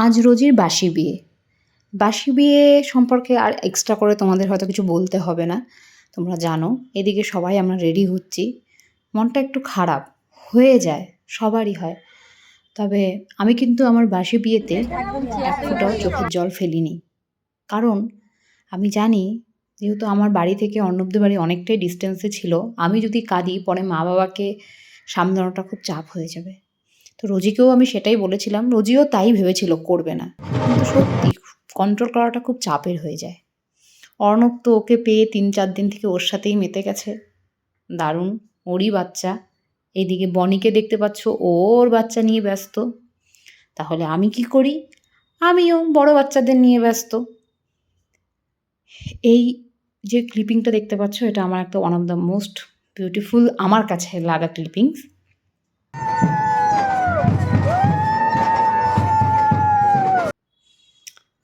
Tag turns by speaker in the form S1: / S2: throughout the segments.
S1: আজ রোজির বাসি বিয়ে। বাসি বিয়ে সম্পর্কে আর এক্সট্রা করে তোমাদের হয়তো কিছু বলতে হবে না। তোমরা জানো। এদিকে সবাই আমরা রেডি হচ্ছি। মনটা একটু খারাপ হয়ে যায়, সবারই হয়। তবে আমি কিন্তু আমার বাসি বিয়েতে এক ফোঁটাও চোখের জল ফেলিনি। কারণ আমি জানি যেহেতু আমার বাড়ি থেকে অর্ণবদের বাড়ি অনেকটাই ডিস্টেন্সে ছিল, আমি যদি কাঁদি পরে মা-বাবাকে সামলানোটা খুব চাপ হয়ে যাবে। তো রোজিকেও আমি সেটাই বলেছিলাম। রোজিও তাই ভেবেছিল, করবে না। কিন্তু সত্যি কন্ট্রোল করাটা খুব চাপের হয়ে যায়। অর্ণব তো ওকে পেয়ে ৩-৪ দিন থেকে ওর সাথেই মেতে গেছে। দারুণ, ওরই বাচ্চা। এইদিকে বনিকে দেখতে পাচ্ছ, ওর বাচ্চা নিয়ে ব্যস্ত। তাহলে আমি কি করি? আমিও বড় বাচ্চাদের নিয়ে ব্যস্ত। এই যে ক্লিপিংটা দেখতে পাচ্ছ, এটা আমার একটা one of the most beautiful আমার কাছে লাগা ক্লিপিংস।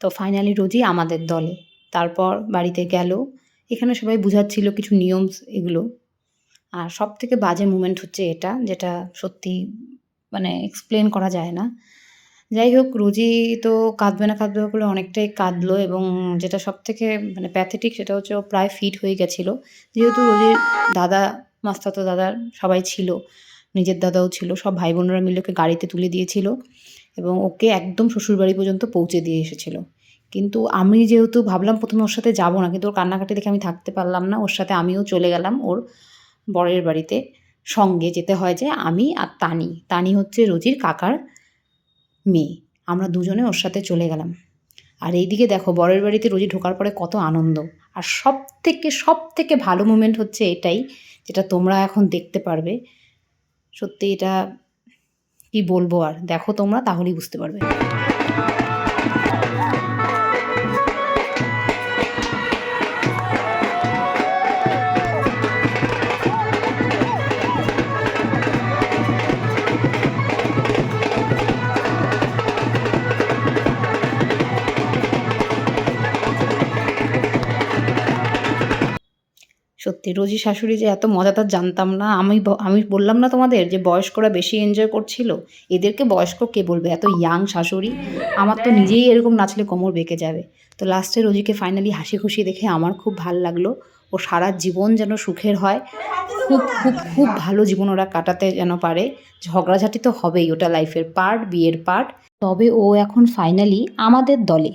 S1: তো ফাইনালি রোজি আমাদের দলে। তারপর বাড়িতে গেল। এখানে সবাই বুঝাচ্ছিল কিছু নিয়মস এগুলো। আর সবথেকে বাজে মোমেন্ট হচ্ছে এটা, যেটা সত্যি মানে এক্সপ্লেন করা যায় না। যাই হোক, রোজি তো কাঁদবে না কাঁদবে না বলে অনেকটাই কাঁদলো, এবং যেটা সবথেকে মানে প্যাথেটিক সেটা হচ্ছে ও প্রায় ফিট হয়ে গেছিলো। যেহেতু রোজির দাদা, মাস্তাতো দাদার সবাই ছিল, নিজের দাদাও ছিল, সব ভাই বোনেরা মিলে ওকে গাড়িতে তুলে দিয়েছিল এবং ওকে একদম শ্বশুরবাড়ি পর্যন্ত পৌঁছে দিয়ে এসেছিল। কিন্তু আমি যেহেতু ভাবলাম প্রথমে ওর সাথে যাবো না, কিন্তু ওর কান্নাকাটি দেখে আমি থাকতে পারলাম না। ওর সাথে আমিও চলে গেলাম ওর বরের বাড়িতে। সঙ্গে যেতে হয় যে আমি আর তানি। তানি হচ্ছে রোজির কাকার মেয়ে। আমরা দুজনে ওর সাথে চলে গেলাম। আর এইদিকে দেখো বরের বাড়িতে রোজি ঢোকার পরে কত আনন্দ। আর সবথেকে ভালো মোমেন্ট হচ্ছে এটাই, যেটা তোমরা এখন দেখতে পারবে। সত্যি এটা কি বলবো আর, দেখো তোমরা তাহলেই বুঝতে পারবে। সত্যি রোজি শাশুড়ি যে এত মজাদার জানতাম না। আমি বললাম না তোমাদের যে বয়স্করা বেশি এনজয় করছিল? এদেরকে বয়স্ক কে বলবে, এত ইয়াং শাশুড়ি। আমার তো নিজেই এরকম নাচলে কোমর বেঁকে যাবে। তো লাস্টে রোজিকে ফাইনালি হাসি খুশি দেখে আমার খুব ভাল লাগলো। ও সারা জীবন যেন সুখের হয়, খুব ভালো জীবন ওরা কাটাতে যেন পারে। ঝগড়াঝাটি তো হবেই, ওটা লাইফের পার্ট, বিয়ের পার্ট। তবে ও এখন ফাইনালি আমাদের দলে।